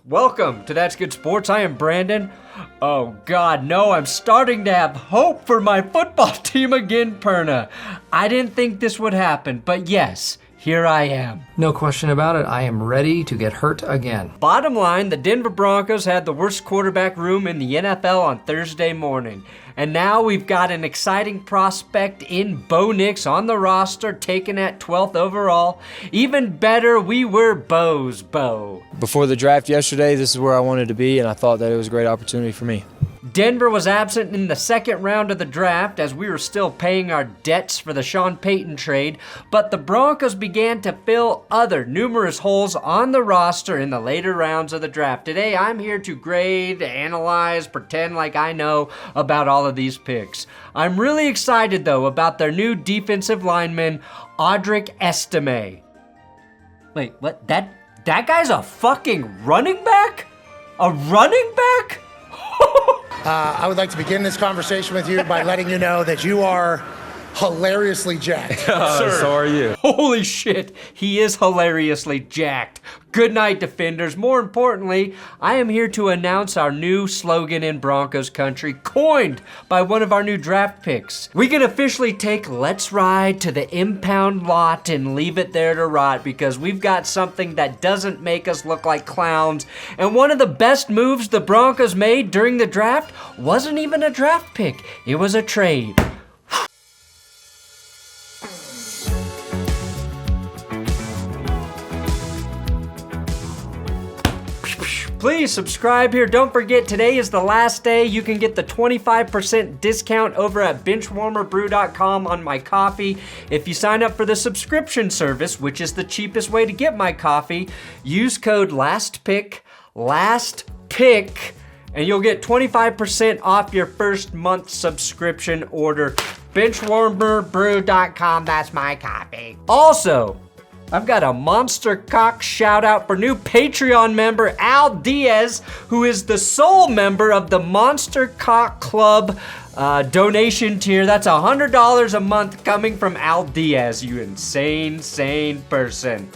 Welcome to That's Good Sports. I am Brandon. Oh God, no, I'm starting to have hope for my football team again, Perna. I didn't think this would happen, but yes, here I am. No question about it, I am ready to get hurt again. Bottom line, the Denver Broncos had the worst quarterback room in the NFL on Thursday morning. And now we've got an exciting prospect in Bo Nix on the roster, taken at 12th overall. Even better, we were Bo's Bo. Before the draft yesterday, this is where I wanted to be, and I thought that it was a great opportunity for me. Denver was absent in the second round of the draft as we were still paying our debts for the Sean Payton trade, but the Broncos began to fill other numerous holes on the roster in the later rounds of the draft. Today, I'm here to grade, analyze, pretend like I know about all of these picks. I'm really excited, though, about their new defensive lineman, Audric Estime. Wait, what? That guy's a fucking running back? A running back? I would like to begin this conversation with you by letting you know that you are hilariously jacked. So are you. Holy shit, he is hilariously jacked. Good night, defenders. More importantly, I am here to announce our new slogan in Broncos country, coined by one of our new draft picks. We can officially take "Let's Ride" to the impound lot and leave it there to rot, because we've got something that doesn't make us look like clowns. And one of the best moves the Broncos made during the draft wasn't even a draft pick. It was a trade. Please subscribe here. Don't forget, today is the last day. You can get the 25% discount over at benchwarmerbrew.com on my coffee. If you sign up for the subscription service, which is the cheapest way to get my coffee, use code LASTPICK, and you'll get 25% off your first month subscription order. Benchwarmerbrew.com, that's my coffee. Also, I've got a monster cock shout out for new Patreon member Al Diaz, who is the sole member of the Monster Cock Club donation tier. That's $100 a month coming from Al Diaz, you insane person.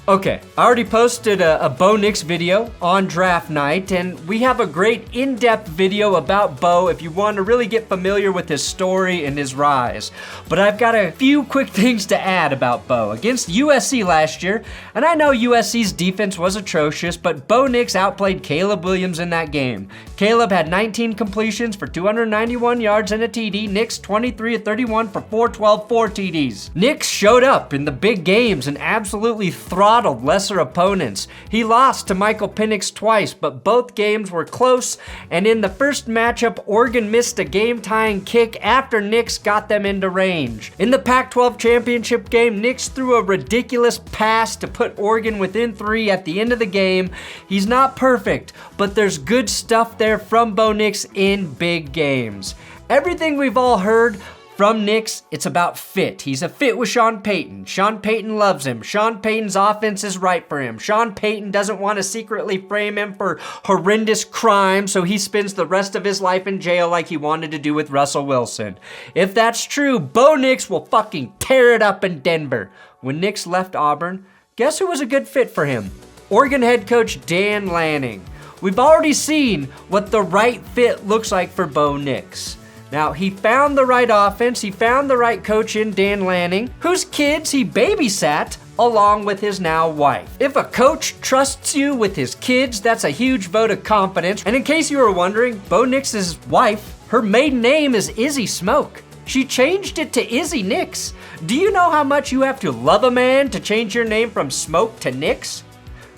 Okay, I already posted a Bo Nix video on draft night, and we have a great in-depth video about Bo if you want to really get familiar with his story and his rise. But I've got a few quick things to add about Bo. Against USC last year, and I know USC's defense was atrocious, but Bo Nix outplayed Caleb Williams in that game. Caleb had 19 completions for 291 yards and a TD. Nix 23 of 31 for 412, 4 TDs. Nix showed up in the big games and absolutely throttled lesser opponents. He lost to Michael Penix twice, but both games were close, and in the first matchup, Oregon missed a game-tying kick after Nix got them into range. In the Pac-12 championship game, Nix threw a ridiculous pass to put Oregon within 3 at the end of the game. He's not perfect, but there's good stuff there from Bo Nix in big games. Everything we've all heard from Nix, it's about fit. He's a fit with Sean Payton. Sean Payton loves him. Sean Payton's offense is right for him. Sean Payton doesn't want to secretly frame him for horrendous crime, so he spends the rest of his life in jail like he wanted to do with Russell Wilson. If that's true, Bo Nix will fucking tear it up in Denver. When Nix left Auburn, guess who was a good fit for him? Oregon head coach Dan Lanning. We've already seen what the right fit looks like for Bo Nix. Now, he found the right offense, he found the right coach in Dan Lanning, whose kids he babysat along with his now wife. If a coach trusts you with his kids, that's a huge vote of confidence. And in case you were wondering, Bo Nix's wife, her maiden name is Izzy Smoke. She changed it to Izzy Nix. Do you know how much you have to love a man to change your name from Smoke to Nix?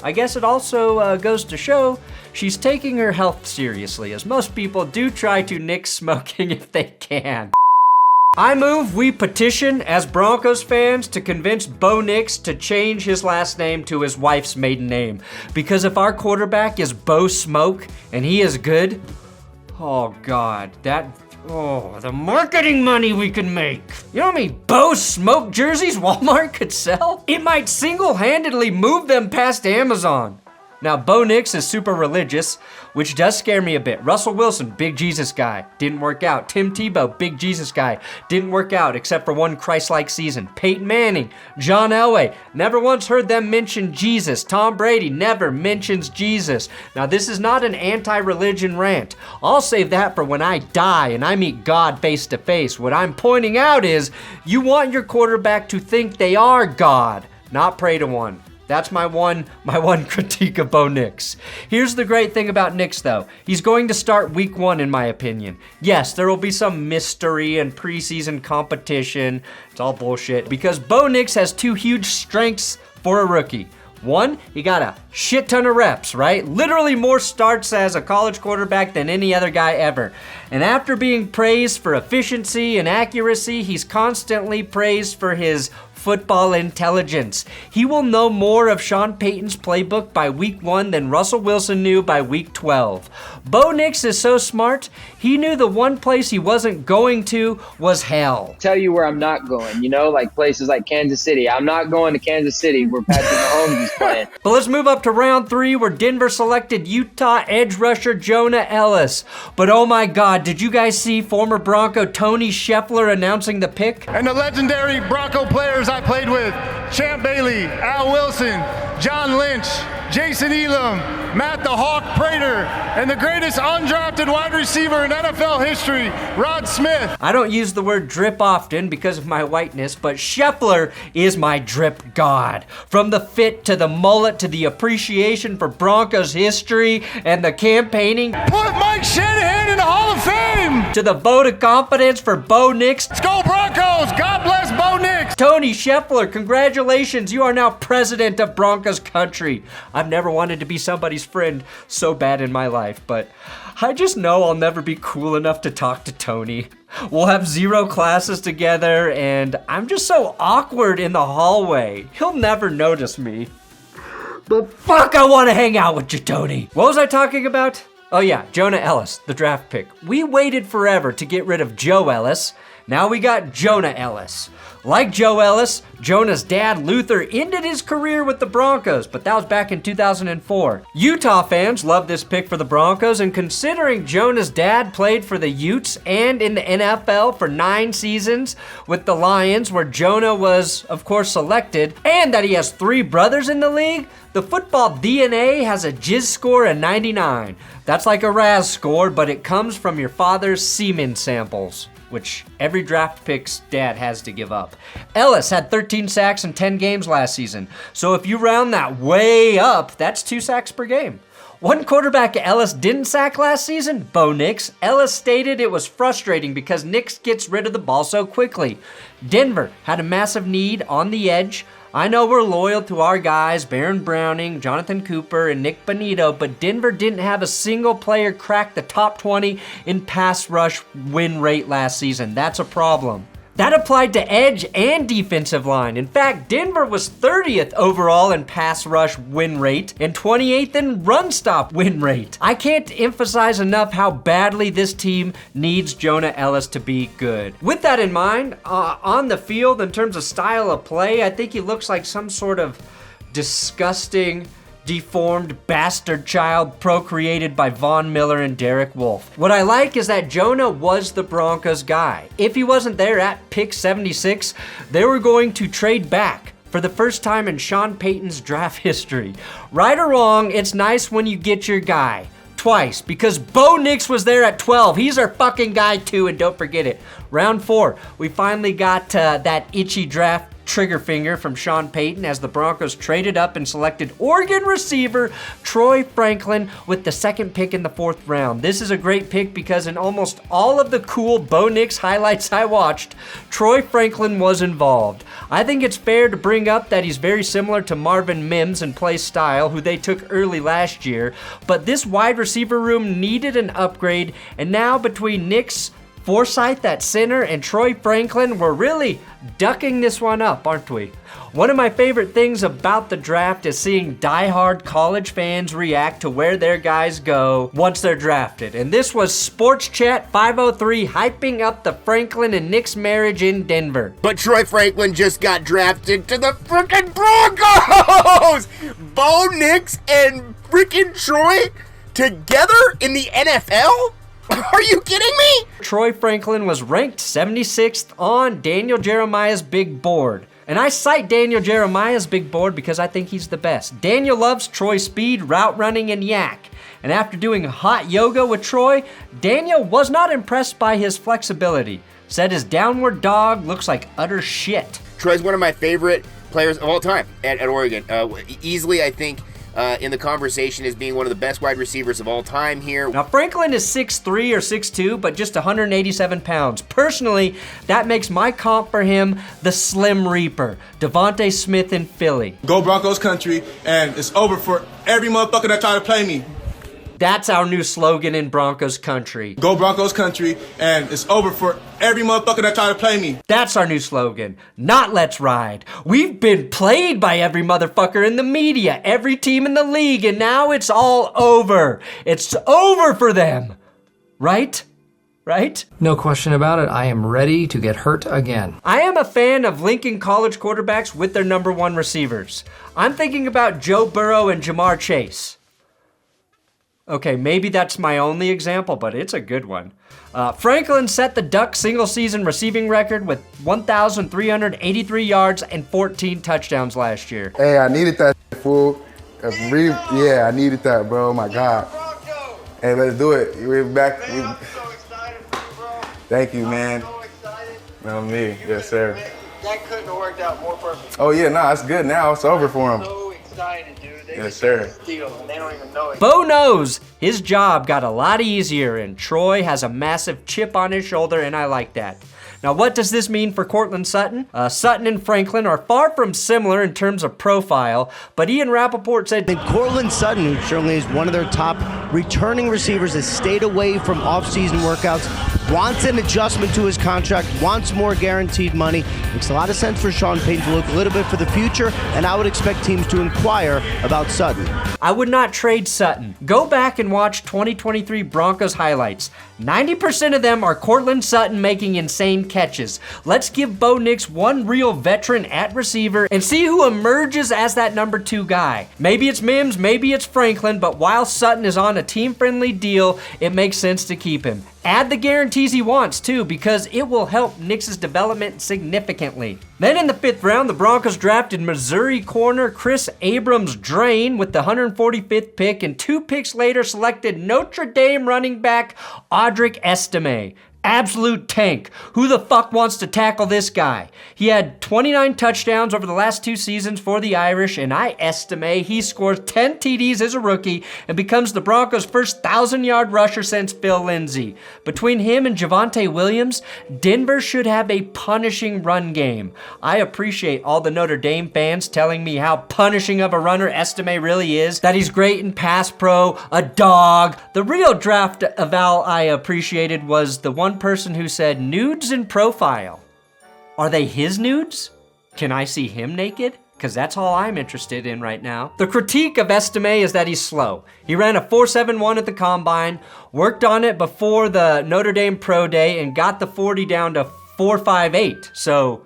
I guess it also goes to show she's taking her health seriously, as most people do try to nix smoking if they can. I move we petition as Broncos fans to convince Bo Nix to change his last name to his wife's maiden name. Because if our quarterback is Bo Smoke and he is good, oh God, that Oh, the marketing money we could make. You know how many Bo Smoke jerseys Walmart could sell? It might single-handedly move them past Amazon. Now, Bo Nix is super religious, which does scare me a bit. Russell Wilson, big Jesus guy, didn't work out. Tim Tebow, big Jesus guy, didn't work out except for one Christ-like season. Peyton Manning, John Elway, never once heard them mention Jesus. Tom Brady never mentions Jesus. Now, this is not an anti-religion rant. I'll save that for when I die and I meet God face to face. What I'm pointing out is you want your quarterback to think they are God, not pray to one. That's my one critique of Bo Nix. Here's the great thing about Nix, though. He's going to start week 1, in my opinion. Yes, there will be some mystery and preseason competition. It's all bullshit. Because Bo Nix has 2 huge strengths for a rookie. One, he got a shit ton of reps, right? Literally more starts as a college quarterback than any other guy ever. And after being praised for efficiency and accuracy, he's constantly praised for his football intelligence. He will know more of Sean Payton's playbook by week 1 than Russell Wilson knew by week 12. Bo Nix is so smart, he knew the one place he wasn't going to was hell. Tell you where I'm not going, like places like Kansas City. I'm not going to Kansas City where Patrick Mahomes is playing. But let's move up to round 3 where Denver selected Utah edge rusher Jonah Elliss. But oh my God, did you guys see former Bronco Tony Scheffler announcing the pick? And the legendary Bronco players I played with, Champ Bailey, Al Wilson, John Lynch, Jason Elam, Matt the Hawk Prater, and the greatest undrafted wide receiver in NFL history, Rod Smith. I don't use the word drip often because of my whiteness, but Scheffler is my drip god. From the fit to the mullet to the appreciation for Broncos history and the campaigning. Put Mike Shanahan in the Hall of Fame! To the vote of confidence for Bo Nix. Let's go Broncos! God bless Bo Nix! Tony Scheffler, congratulations, you are now president of Broncos country. I've never wanted to be somebody's friend so bad in my life, but I just know I'll never be cool enough to talk to Tony. We'll have 0 classes together, and I'm just so awkward in the hallway. He'll never notice me. But fuck, I want to hang out with you, Tony. What was I talking about? Oh yeah, Jonah Elliss, the draft pick. We waited forever to get rid of Joe Ellis. Now we got Jonah Elliss. Like Joe Ellis, Jonah's dad, Luther, ended his career with the Broncos, but that was back in 2004. Utah fans love this pick for the Broncos, and considering Jonah's dad played for the Utes and in the NFL for 9 seasons with the Lions, where Jonah was, of course, selected, and that he has 3 brothers in the league, the football DNA has a jizz score of 99. That's like a RAS score, but it comes from your father's semen samples, which every draft pick's dad has to give up. Elliss had 13 sacks in 10 games last season, so if you round that way up, that's 2 sacks per game. One quarterback Elliss didn't sack last season, Bo Nix. Elliss stated it was frustrating because Nix gets rid of the ball so quickly. Denver had a massive need on the edge. I know we're loyal to our guys, Baron Browning, Jonathan Cooper, and Nick Bonito, but Denver didn't have a single player crack the top 20 in pass rush win rate last season. That's a problem. That applied to edge and defensive line. In fact, Denver was 30th overall in pass rush win rate and 28th in run stop win rate. I can't emphasize enough how badly this team needs Jonah Elliss to be good. With that in mind, on the field, in terms of style of play, I think he looks like some sort of disgusting, deformed bastard child procreated by Von Miller and Derek Wolfe. What I like is that Jonah was the Broncos guy. If he wasn't there at pick 76, they were going to trade back for the first time in Sean Payton's draft history. Right or wrong, it's nice when you get your guy. Twice, because Bo Nix was there at 12. He's our fucking guy too, and don't forget it. Round 4, we finally got that itchy draft trigger finger from Sean Payton as the Broncos traded up and selected Oregon receiver Troy Franklin with the 2nd pick in the 4th round. This is a great pick because in almost all of the cool Bo Nix highlights I watched, Troy Franklin was involved. I think it's fair to bring up that he's very similar to Marvin Mims in play style, who they took early last year, but this wide receiver room needed an upgrade, and now between Nix, Forsythe at center and Troy Franklin, we're really ducking this one up, aren't we? One of my favorite things about the draft is seeing diehard college fans react to where their guys go once they're drafted. And this was Sports Chat 503 hyping up the Franklin and Nix marriage in Denver. But Troy Franklin just got drafted to the freaking Broncos! Bo Nix and freaking Troy together in the NFL? Are you kidding me? Troy Franklin was ranked 76th on Daniel Jeremiah's big board. And I cite Daniel Jeremiah's big board because I think he's the best. Daniel loves Troy's speed, route running, and yak. And after doing hot yoga with Troy, Daniel was not impressed by his flexibility. Said his downward dog looks like utter shit. Troy's one of my favorite players of all time at Oregon. Easily, I think, in the conversation as being one of the best wide receivers of all time here. Now, Franklin is 6'3 or 6'2, but just 187 pounds. Personally, that makes my comp for him the Slim Reaper, Devontae Smith in Philly. Go Broncos country, and it's over for every motherfucker that try to play me. That's our new slogan in Broncos country. Go Broncos country, and it's over for every motherfucker that try to play me. That's our new slogan, not let's ride. We've been played by every motherfucker in the media, every team in the league, and now it's all over. It's over for them. Right? Right? No question about it. I am ready to get hurt again. I am a fan of linking college quarterbacks with their number one receivers. I'm thinking about Joe Burrow and Jamar Chase. Okay, maybe that's my only example, but it's a good one. Franklin set the Duck single-season receiving record with 1,383 yards and 14 touchdowns last year. Hey, I needed that, fool. Yeah, I needed that, bro. My God. Hey, let's do it. We're back. Man, I'm so excited for you, bro. Thank you, man. I'm so excited. No, me. Yes, sir. That couldn't have worked out more perfect. Oh, yeah, nah, it's good now. It's over for him. So excited, dude. Yes, sir. Steal, and they don't even know it. Bo knows his job got a lot easier, and Troy has a massive chip on his shoulder, and I like that. Now, what does this mean for Courtland Sutton? Sutton and Franklin are far from similar in terms of profile, but Ian Rappaport said Courtland Sutton, who certainly is one of their top returning receivers, has stayed away from off-season workouts, wants an adjustment to his contract, wants more guaranteed money. Makes a lot of sense for Sean Payton to look a little bit for the future, and I would expect teams to inquire about Sutton. I would not trade Sutton. Go back and watch 2023 Broncos highlights. 90% of them are Courtland Sutton making insane catches. Let's give Bo Nix one real veteran at receiver and see who emerges as that number 2 guy. Maybe it's Mims, maybe it's Franklin, but while Sutton is on a team-friendly deal, it makes sense to keep him. Add the guarantees he wants, too, because it will help Nix's development significantly. Then in the 5th round, the Broncos drafted Missouri corner Kris Abrams-Draine with the 145th pick, and 2 picks later selected Notre Dame running back Audric Estime. Absolute tank. Who the fuck wants to tackle this guy? He had 29 touchdowns over the last 2 seasons for the Irish, and I estimate he scores 10 TDs as a rookie and becomes the Broncos' first 1,000-yard rusher since Phil Lindsay. Between him and Javonte Williams, Denver should have a punishing run game. I appreciate all the Notre Dame fans telling me how punishing of a runner Estime really is, that he's great in pass pro, a dog. The real draft eval I appreciated was the one person who said nudes in profile. Are they his nudes? Can I see him naked? Because that's all I'm interested in right now. The critique of Estime is that he's slow. He ran a 4.71 at the combine, worked on it before the Notre Dame Pro Day, and got the 40 down to 4.58. So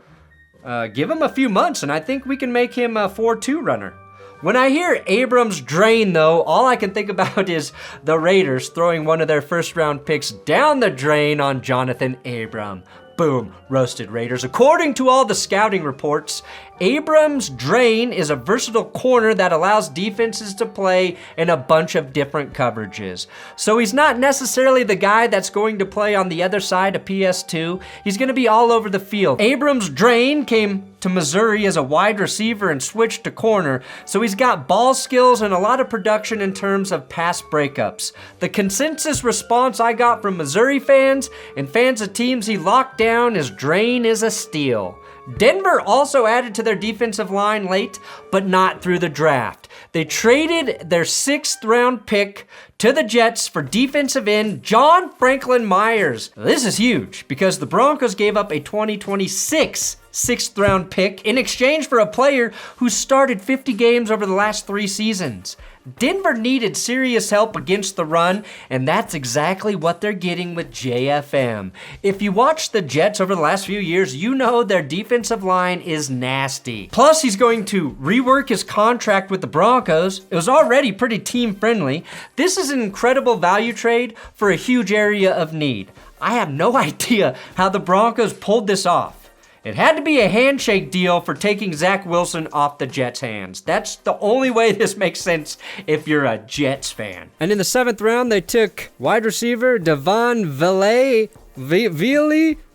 give him a few months, and I think we can make him a 4.2 runner. When I hear Abrams-Draine, though, all I can think about is the Raiders throwing one of their first-round picks down the drain on Jonathan Abram. Boom, roasted Raiders. According to all the scouting reports, Abrams-Draine is a versatile corner that allows defenses to play in a bunch of different coverages. So he's not necessarily the guy that's going to play on the other side of PS2. He's going to be all over the field. Abrams-Draine came to Missouri as a wide receiver and switched to corner, so he's got ball skills and a lot of production in terms of pass breakups. The consensus response I got from Missouri fans and fans of teams he locked down is Draine is a steal. Denver also added to their defensive line late, but not through the draft. They traded their 6th round pick to the Jets for defensive end John Franklin Myers. This is huge because the Broncos gave up a 2026 6th round pick in exchange for a player who started 50 games over the last 3 seasons. Denver needed serious help against the run, and that's exactly what they're getting with JFM. If you watch the Jets over the last few years, you know their defensive line is nasty. Plus, he's going to rework his contract with the Broncos. It was already pretty team-friendly. This is an incredible value trade for a huge area of need. I have no idea how the Broncos pulled this off. It had to be a handshake deal for taking Zach Wilson off the Jets' hands. That's the only way this makes sense if you're a Jets fan. And in the 7th round, they took wide receiver Devaughn Vele,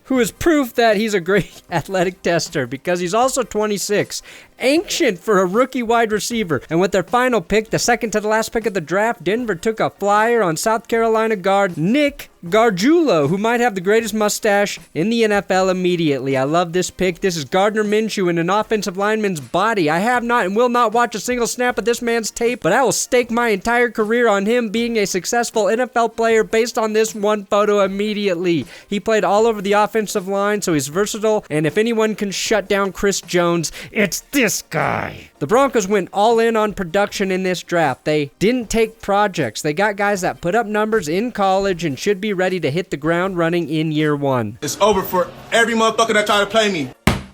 who is proof that he's a great athletic tester because he's also 26. Ancient for a rookie wide receiver. And with their final pick, the second to the last pick of the draft, Denver took a flyer on South Carolina guard Nick Gargiulo, who might have the greatest mustache in the NFL immediately. I love this pick. This is Gardner Minshew in an offensive lineman's body. I have not and will not watch a single snap of this man's tape, but I will stake my entire career on him being a successful NFL player based on this one photo immediately. He played all over the offensive line, so he's versatile, and if anyone can shut down Chris Jones, it's this guy. The Broncos went all in on production in this draft. They didn't take projects. They got guys that put up numbers in college and should be ready to hit the ground running in year 1. It's over for every motherfucker that tried to play me.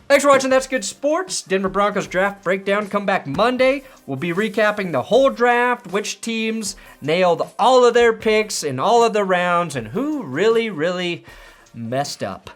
Thanks for watching That's Good Sports. Denver Broncos draft breakdown come back Monday. We'll be recapping the whole draft, which teams nailed all of their picks in all of the rounds, and who really messed up.